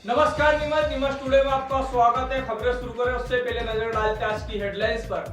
नमस्कार नीमच टुडे में आपका स्वागत है। खबरें शुरू करें उससे पहले नजर डालते हैं आज की हेडलाइंस पर।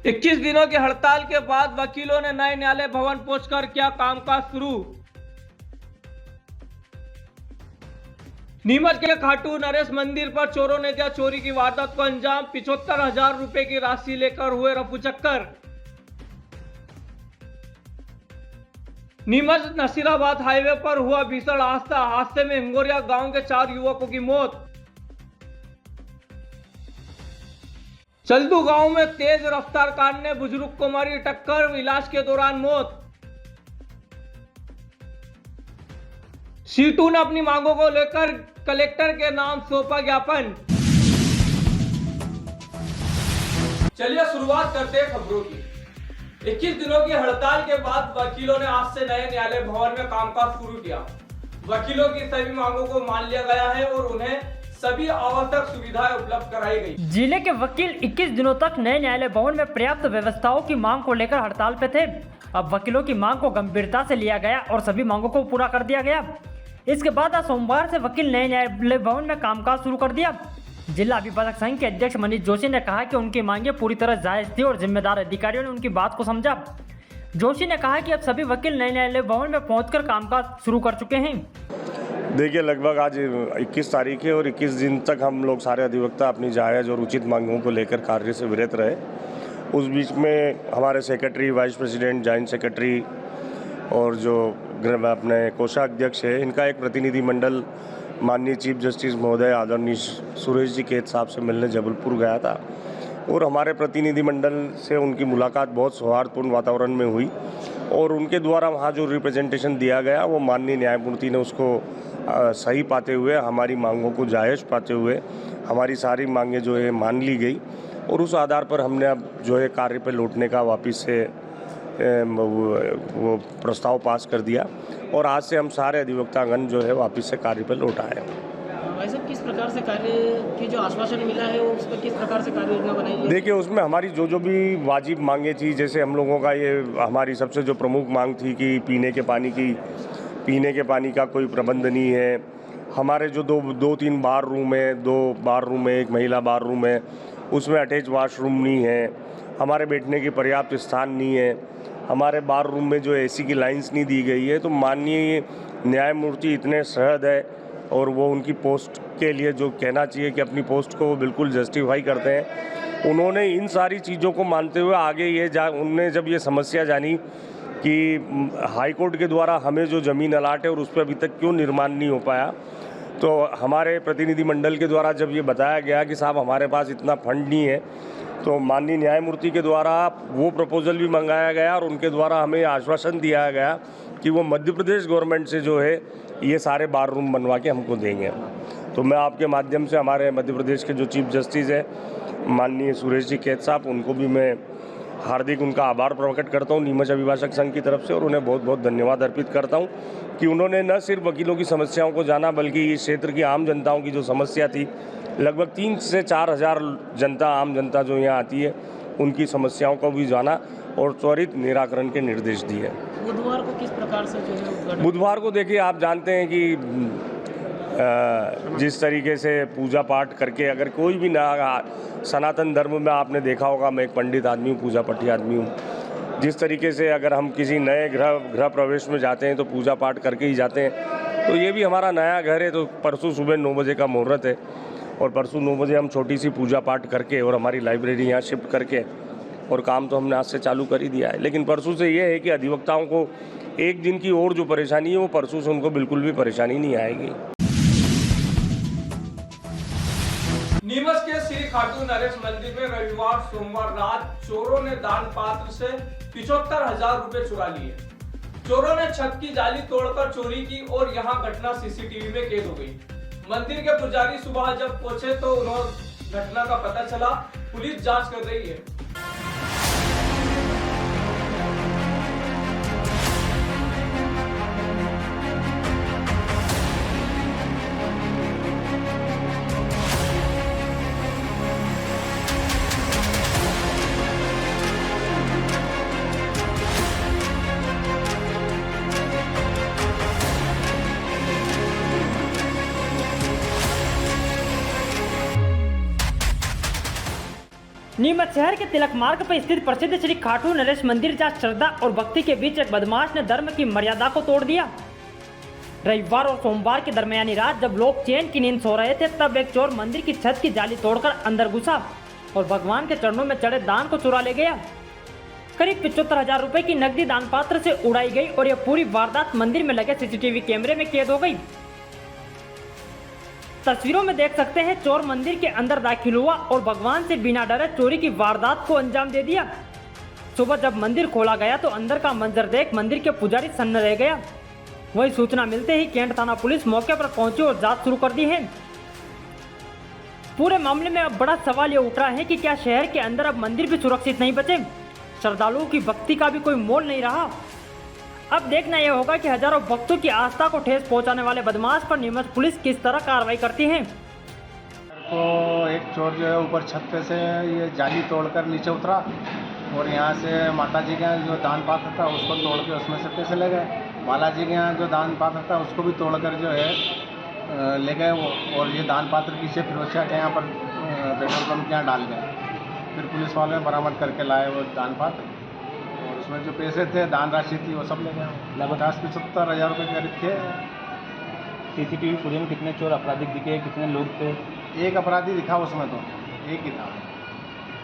21 दिनों की हड़ताल के बाद वकीलों ने नए न्यायालय भवन पहुंचकर किया कामकाज शुरू। नीमच के खाटू नरेश मंदिर पर चोरों ने दिया चोरी की वारदात को अंजाम। 75,000 रुपए की राशि लेकर हुए रफूचक्कर। नीमच नसीराबाद हाईवे पर हुआ भीषण हादसे में हिंगोरिया गांव के 4 युवकों की मौत। चलदू गांव में तेज रफ्तार कार ने बुजुर्ग को मारी टक्कर, इलाज के दौरान मौत। सीटू ने अपनी मांगों को लेकर कलेक्टर के नाम सौंपा ज्ञापन। चलिए शुरुआत करते हैं खबरों की। 21 दिनों की हड़ताल के बाद वकीलों ने आज से नए न्यायालय भवन में कामकाज शुरू किया। वकीलों की सभी मांगों को मान लिया गया है और उन्हें सभी आवश्यक सुविधाएं उपलब्ध कराई गई। जिले के वकील 21 दिनों तक नए न्यायालय भवन में पर्याप्त व्यवस्थाओं की मांग को लेकर हड़ताल पे थे। अब वकीलों की मांग को गंभीरता से लिया गया और सभी मांगों को पूरा कर दिया गया। इसके बाद आज सोमवार से वकील नए न्यायालय भवन में कामकाज शुरू कर दिया। जिला अभिभाषक संघ के अध्यक्ष मनीष जोशी ने कहा कि उनकी मांगे पूरी तरह जायज थी और जिम्मेदार अधिकारियों ने उनकी बात को समझा। जोशी ने कहा कि अब सभी वकील नए न्यायालय भवन में पहुंचकर कामकाज शुरू कर चुके हैं। देखिए, लगभग आज 21 तारीख है और 21 दिन तक हम लोग सारे अधिवक्ता अपनी जायज़ और उचित मांगों को लेकर कार्य से विरत रहे। उस बीच में हमारे secretary, vice president, joint secretary और जो अपने कोषाध्यक्ष है, इनका एक प्रतिनिधिमंडल माननीय चीफ जस्टिस महोदय आदरणीय सुरेश जी केत साहब से मिलने जबलपुर गया था और हमारे प्रतिनिधिमंडल से उनकी मुलाकात बहुत सौहार्दपूर्ण वातावरण में हुई और उनके द्वारा वहाँ जो रिप्रेजेंटेशन दिया गया वो माननीय न्यायमूर्ति ने उसको सही पाते हुए, हमारी मांगों को जायज़ पाते हुए हमारी सारी मांगें जो है मान ली गई और उस आधार पर हमने अब जो है कार्य पर लौटने का वापस से वो प्रस्ताव पास कर दिया और आज से हम सारे अधिवक्तागण जो है वापस से कार्य पर लौट आए। वैसे किस प्रकार से कार्य की जो आश्वासन मिला है वो उस पर किस प्रकार से कार्य योजना बनाई है? देखिए, उसमें हमारी जो भी वाजिब मांगे थी, जैसे हम लोगों का ये हमारी सबसे जो प्रमुख मांग थी कि पीने के पानी का कोई प्रबंध नहीं है। हमारे जो दो तीन बार रूम है, 2 बार रूम है, 1 महिला बार रूम है, उसमें अटैच वाशरूम नहीं है। हमारे बैठने की पर्याप्त स्थान नहीं है। हमारे बार रूम में जो एसी की लाइंस नहीं दी गई है। तो माननीय न्यायमूर्ति इतने सहृद है और वो उनकी पोस्ट के लिए जो कहना चाहिए कि अपनी पोस्ट को वो बिल्कुल जस्टिफाई करते हैं। उन्होंने इन सारी चीज़ों को मानते हुए आगे उनने जब ये समस्या जानी कि हाई कोर्ट के द्वारा हमें जो ज़मीन अलाट है और उस पर अभी तक क्यों निर्माण नहीं हो पाया, तो हमारे प्रतिनिधिमंडल के द्वारा जब ये बताया गया कि साहब हमारे पास इतना फंड नहीं है, तो माननीय न्यायमूर्ति के द्वारा वो प्रपोजल भी मंगाया गया और उनके द्वारा हमें आश्वासन दिया गया कि वो मध्य प्रदेश गवर्नमेंट से जो है ये सारे बार रूम बनवा के हमको देंगे। तो मैं आपके माध्यम से हमारे मध्य प्रदेश के जो चीफ जस्टिस है माननीय सुरेश जी केत साहब, उनको भी मैं हार्दिक उनका आभार प्रकट करता हूँ नीमच अभिभाषक संघ की तरफ से और उन्हें बहुत बहुत धन्यवाद अर्पित करता हूँ कि उन्होंने न सिर्फ वकीलों की समस्याओं को जाना बल्कि इस क्षेत्र की आम जनताओं की जो समस्या थी, लगभग 3 से 4 हज़ार आम जनता जो यहाँ आती है, उनकी समस्याओं को भी जाना और त्वरित निराकरण के निर्देश दिए। बुधवार को किस प्रकार से जो है बुधवार को देखिए, आप जानते हैं कि जिस तरीके से पूजा पाठ करके अगर कोई भी सनातन धर्म में आपने देखा होगा, मैं एक पंडित आदमी हूँ, पूजा पाठी आदमी हूँ, जिस तरीके से अगर हम किसी नए गृह प्रवेश में जाते हैं तो पूजा पाठ करके ही जाते हैं। तो ये भी हमारा नया घर है, तो परसों सुबह 9 बजे का मुहूर्त है और परसों 9 बजे हम छोटी सी पूजा पाठ करके और हमारी लाइब्रेरी यहाँ शिफ्ट करके और काम तो हमने आज से चालू कर ही दिया है। लेकिन परसों से ये है कि अधिवक्ताओं को एक दिन की और जो परेशानी है वो परसों से उनको बिल्कुल भी परेशानी नहीं आएगी। नीमच के श्री खाटू नरेश मंदिर में रविवार सोमवार रात चोरों ने दान पात्र से 75,000 रुपए चुरा लिए। चोरों ने छत की जाली तोड़कर चोरी की और यहां घटना सीसीटीवी में कैद हो गई। मंदिर के पुजारी सुबह जब पहुंचे तो उन्हें घटना का पता चला। पुलिस जांच कर रही है। नीमच शहर के तिलक मार्ग पर स्थित प्रसिद्ध श्री खाटू नरेश मंदिर जहाँ श्रद्धा और भक्ति के बीच एक बदमाश ने धर्म की मर्यादा को तोड़ दिया। रविवार और सोमवार की दरमियानी रात जब लोग चैन की नींद सो रहे थे तब एक चोर मंदिर की छत की जाली तोड़कर अंदर घुसा और भगवान के चरणों में चढ़े दान को चुरा ले गया। करीब 75,000 रुपए की नकदी दान पात्र से उड़ाई गई और यह पूरी वारदात मंदिर में लगे सीसीटीवी कैमरे में कैद हो गई। तस्वीरों में देख सकते हैं चोर मंदिर के अंदर दाखिल हुआ और भगवान से बिना डरे चोरी की वारदात को अंजाम दे दिया। सुबह जब मंदिर खोला गया तो अंदर का मंजर देख मंदिर के पुजारी सन्न रह गया। वही सूचना मिलते ही कैंट थाना पुलिस मौके पर पहुंची और जांच शुरू कर दी है। पूरे मामले में अब बड़ा सवाल ये उठ रहा है कि क्या शहर के अंदर अब मंदिर भी सुरक्षित नहीं बचे, श्रद्धालुओं की भक्ति का भी कोई मोल नहीं रहा। अब देखना यह होगा कि हजारों भक्तों की आस्था को ठेस पहुंचाने वाले बदमाश पर नीमच पुलिस किस तरह कार्रवाई करती है। तो एक चोर जो है ऊपर छत पे से ये जाली तोड़कर नीचे उतरा और यहाँ से माता जी के यहाँ जो दान पात्र था उसको तोड़ के उसमें से पैसे ले गए। बालाजी के यहाँ जो दान पात्र था उसको भी तोड़कर जो है ले गए और ये दान पात्र पीछे फिरोजिया के यहाँ पर पेट्रोल पंप के यहाँ डाल गए। फिर पुलिस वाले ने बरामद करके लाए वो दान पात्र और उसमें जो पैसे थे दान राशि थी वो सब ले गए। लगभग 50-75,000 रुपये करीब थे। सीसीटीवी फुटेज में कितने चोर अपराधिक दिखे, कितने लोग थे? एक अपराधी दिखा उसमें, तो एक ही था।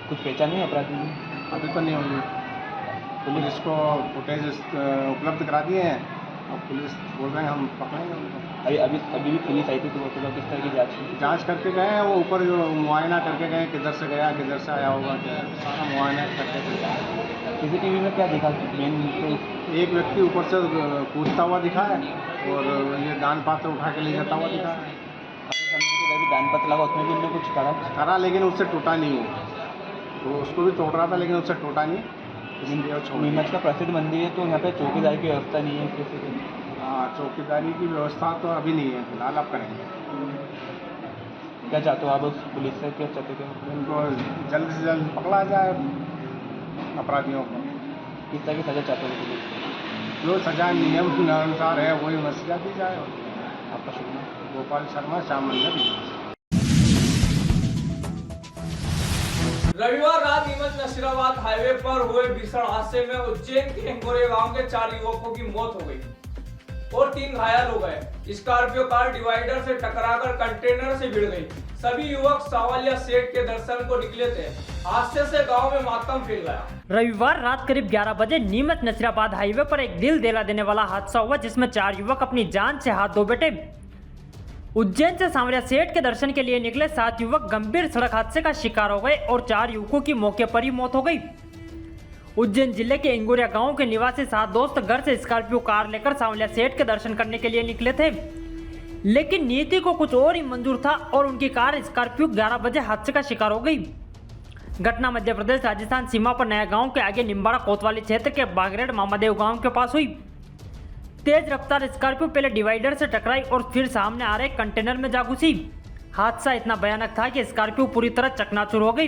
कुछ पहचान नहीं अपराधी की? अभी तो नहीं हुई। पुलिस को फुटेज उपलब्ध करा दिए हैं और पुलिस बोल रहे हैं हम पकड़ेंगे उनको। अभी भी पुलिस आई थी तो वो तो किस तरह की जांच करके गए हैं। वो ऊपर जो मुआयना करके गए किधर से गया किधर से आया होगा, क्या सारा मुआयना करके गए। सीसीटीवी में क्या दिखा? मेन तो एक व्यक्ति ऊपर से कूदता हुआ दिखा है और ये दान पात्र उठा के ले जाता हुआ दिखा है। अभी दान पत्र लगा उसमें भी उन्होंने कुछ करा लेकिन उससे टूटा नहीं वो, तो उसको भी तोड़ रहा था लेकिन उससे टूटा नहीं। नीमच का प्रसिद्ध मंदिर है तो यहाँ पे चौकीदारी की व्यवस्था नहीं है किसी की? हाँ, चौकीदारी की व्यवस्था तो अभी नहीं है, फिलहाल आप करेंगे। क्या चाहते हो आप उस पुलिस से, क्या चाहते हो? उनको जल्द से जल्द पकड़ा जाए अपराधियों को। किस तरह की सजा चाहते हो पुलिस से? जो सजा नियम के अनुसार है वही सजा दी जाए। आपका शुभ नाम? गोपाल शर्मा, श्याम मंदिर। रविवार रात नीमच नशीराबाद हाईवे पर हुए भीषण हादसे में उज्जैन के हिंगोरे गांव के 4 युवकों की मौत हो गई और 3 घायल हो गए। स्कॉर्पियो कार डिवाइडर से टकराकर कंटेनर से भिड़ गई। सभी युवक सावलिया सेठ के दर्शन को निकले थे। हादसे से गांव में मातम फैल गया। रविवार रात करीब 11 बजे नीमच नसीराबाद हाईवे पर एक दिल दहला देने वाला हादसा हुआ जिसमें 4 युवक अपनी जान से हाथ धो बैठे। उज्जैन से सांवरिया सेठ के दर्शन के लिए निकले 7 युवक गंभीर सड़क हादसे का शिकार हो गए और 4 युवकों की मौके पर ही मौत हो गई। उज्जैन जिले के इंगोरिया गांव के निवासी 7 दोस्त घर से स्कॉर्पियो कार लेकर सांवरिया सेठ के दर्शन करने के लिए निकले थे, लेकिन नीति को कुछ और ही मंजूर था और उनकी कार स्कॉर्पियो 11 बजे हादसे का शिकार हो गई। घटना मध्य प्रदेश राजस्थान सीमा पर नया गांव के आगे निम्बाड़ा कोतवाली क्षेत्र के बागरेड मामादेव गांव के पास हुई। तेज रफ्तार स्कॉर्पियो पहले डिवाइडर से टकराई और फिर सामने आ रहे कंटेनर में जा घुसी। हादसा इतना भयानक था कि स्कॉर्पियो पूरी तरह चकनाचूर हो गई।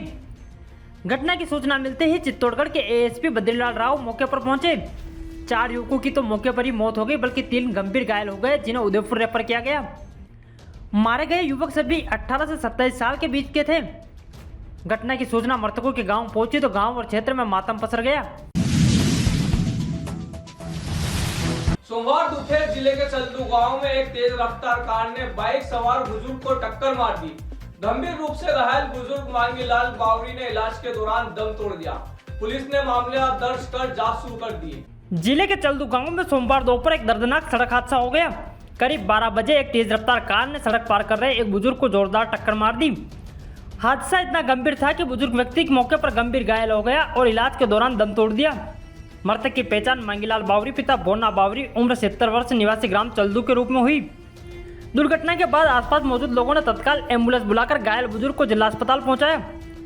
घटना की सूचना मिलते ही चित्तौड़गढ़ के एएसपी बद्रीलाल राव मौके पर पहुंचे। 4 युवकों की तो मौके पर ही मौत हो गई, बल्कि 3 गंभीर घायल हो गए जिन्हें उदयपुर रेफर किया गया। मारे गए युवक सभी 18 से 27 साल के बीच के थे। घटना की सूचना मृतकों के गांव पहुंची तो गांव और क्षेत्र में मातम पसर गया। सोमवार दोपहर जिले के चलदू गांव में एक तेज रफ्तार कार ने बाइक सवार बुजुर्ग को टक्कर मार दी। गंभीर रूप से घायल बुजुर्ग मांगीलाल बावरी ने इलाज के दौरान दम तोड़ दिया। पुलिस ने मामला दर्ज कर जांच शुरू कर दी। जिले के चलदू गांव में सोमवार दोपहर एक दर्दनाक सड़क हादसा हो गया। करीब 12 बजे एक तेज रफ्तार कार ने सड़क पार कर रहे एक बुजुर्ग को जोरदार टक्कर मार दी। हादसा इतना गंभीर था कि बुजुर्ग व्यक्ति के मौके पर गंभीर घायल हो गया और इलाज के दौरान दम तोड़ दिया। मृतक की पहचान मांगीलाल बावरी पिता बोना बावरी उम्र 70 वर्ष निवासी ग्राम चलदू के रूप में हुई। दुर्घटना के बाद आसपास मौजूद लोगों ने तत्काल एम्बुलेंस बुलाकर घायल बुजुर्ग को जिला अस्पताल पहुंचाया,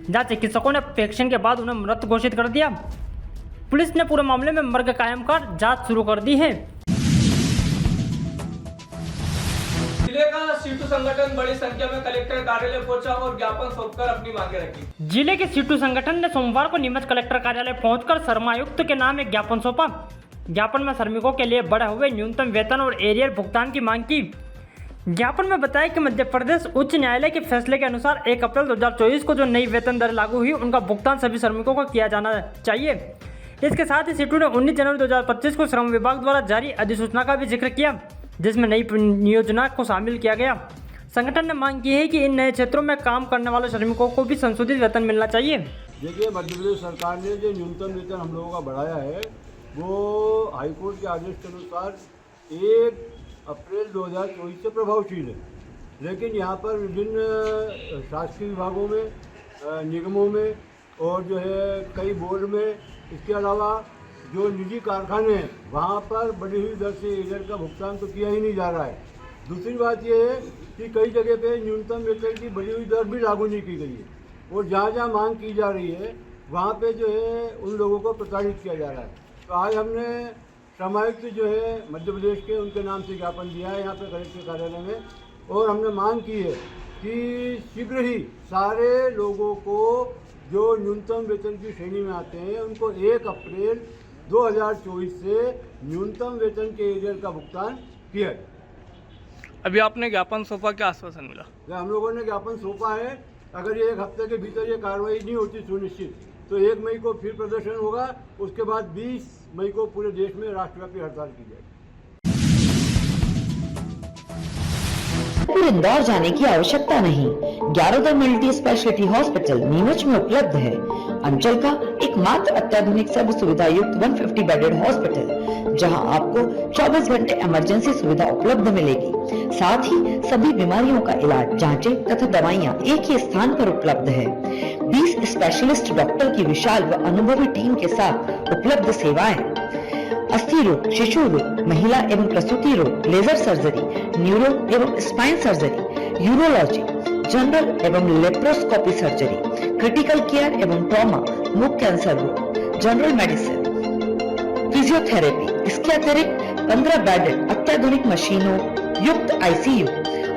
जहां चिकित्सकों ने परीक्षण के बाद उन्हें मृत घोषित कर दिया। पुलिस ने पूरे मामले में मर्ग कायम कर जांच शुरू कर दी है। जिले का सीटू संगठन बड़ी संख्या में कलेक्टर कार्यालय पहुंचा और ज्ञापन सौंपकर अपनी मांगे रखी। जिले के सीटू संगठन ने सोमवार को नीमच कलेक्टर कार्यालय पहुंचकर श्रमायुक्त के नाम एक ज्ञापन सौंपा। ज्ञापन में श्रमिकों के लिए बढ़े हुए न्यूनतम वेतन और एरियर भुगतान की मांग की। ज्ञापन में बताया कि मध्य प्रदेश उच्च न्यायालय के फैसले के अनुसार 1 अप्रैल 2024 को जो नई वेतन दर लागू हुई उनका भुगतान सभी श्रमिकों को किया जाना चाहिए। इसके साथ ही सीटू ने 19 जनवरी 2025 को श्रम विभाग द्वारा जारी अधिसूचना का भी जिक्र किया, जिसमें नई नियोजन को शामिल किया गया। संगठन ने मांग की है कि इन नए क्षेत्रों में काम करने वाले श्रमिकों को भी संशोधित वेतन मिलना चाहिए। देखिए, मध्य प्रदेश सरकार ने जो न्यूनतम वेतन हम लोगों का बढ़ाया है वो हाईकोर्ट के आदेश के अनुसार 1 अप्रैल 2024 से प्रभावशील है। लेकिन यहाँ पर विभिन्न शासकीय विभागों में, निगमों में और जो है कई बोर्ड में, इसके अलावा जो निजी कारखाने हैं वहाँ पर बढ़ी हुई दर से एरियर का भुगतान तो किया ही नहीं जा रहा है। दूसरी बात ये है कि कई जगह पे न्यूनतम वेतन की बढ़ी हुई दर भी लागू नहीं की गई है और जहाँ जहाँ मांग की जा रही है वहाँ पे जो है उन लोगों को प्रताड़ित किया जा रहा है। तो आज हमने श्रमायुक्त जो है मध्य प्रदेश के, उनके नाम से ज्ञापन दिया है यहाँ पे कलेक्टर कार्यालय में और हमने मांग की है कि शीघ्र ही सारे लोगों को जो न्यूनतम वेतन की श्रेणी में आते हैं उनको 1 अप्रैल 2024 से न्यूनतम वेतन के एरियर का भुगतान किया है। अभी आपने ज्ञापन सौंपा, क्या आश्वासन मिला? हम लोगों ने ज्ञापन सौंपा है। अगर ये 1 हफ्ते के भीतर ये कार्रवाई नहीं होती सुनिश्चित तो 1 मई को फिर प्रदर्शन होगा। उसके बाद 20 मई को पूरे देश में राष्ट्रव्यापी हड़ताल की जाएगी। फिर इंदौर जाने की आवश्यकता नहीं। 11 मल्टी स्पेशलिटी हॉस्पिटल नीमच में उपलब्ध है। अंचल का एकमात्र अत्याधुनिक सब सुविधा युक्त 150 बेडेड हॉस्पिटल, जहां आपको 24 घंटे इमरजेंसी सुविधा उपलब्ध मिलेगी। साथ ही सभी बीमारियों का इलाज, जांचें तथा दवाइयां एक ही स्थान पर उपलब्ध है। 20 स्पेशलिस्ट डॉक्टर की विशाल व अनुभवी टीम के साथ उपलब्ध सेवाएं, अस्थि रोग, शिशु रोग, महिला एवं प्रसूति रोग, लेजर सर्जरी, न्यूरो एवं स्पाइन सर्जरी, यूरोलॉजी, जनरल एवं लेप्रोस्कोपी सर्जरी, क्रिटिकल केयर एवं ट्रॉमा, मुख कैंसर रोग, जनरल मेडिसिन, फिजियोथेरेपी। इसके अतिरिक्त 15 बेडेड अत्याधुनिक मशीनों युक्त ICU,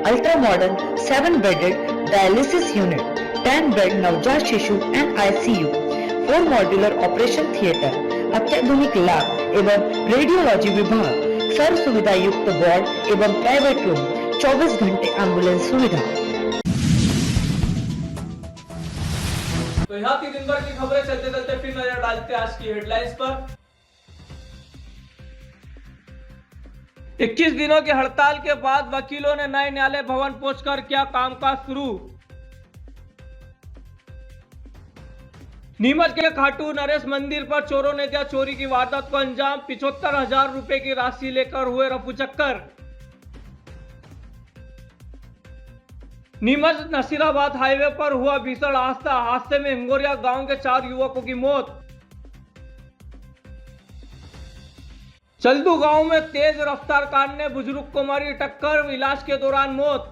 ultra modern 7 bedded dialysis unit, 10 bed नवजात शिशु and ICU, 4 modular operation theatre, अत्याधुनिक लैब एवं रेडियोलॉजी विभाग, सर्व सुविधा युक्त वार्ड एवं प्राइवेट रूम, 24 घंटे एम्बुलेंस सुविधा। तो यहाँ थी दिन भर की खबरें। चलते चलते फिर नजर डालते हैं आज की हेडलाइंस पर। 21 दिनों की हड़ताल के बाद वकीलों ने नए न्यायालय भवन पहुंचकर किया कामकाज शुरू। नीमच के खाटू नरेश मंदिर पर चोरों ने दिया चोरी की वारदात को अंजाम। 75,000 रुपए की राशि लेकर हुए रफूचक्कर। नीमच नसीराबाद हाईवे पर हुआ भीषण हादसे में हिंगोरिया गांव के 4 युवकों की मौत। चल्दू गांव में तेज रफ्तार कार ने बुजुर्ग को मारी टक्कर, इलाज के दौरान मौत।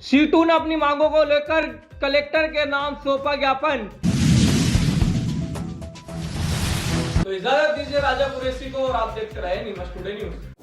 सीटू ने अपनी मांगों को लेकर कलेक्टर के नाम सौंपा ज्ञापन। तो इजाजत दीजिए राजा कुरैशी को और आप देखते रहे नीमच टुडे न्यूज।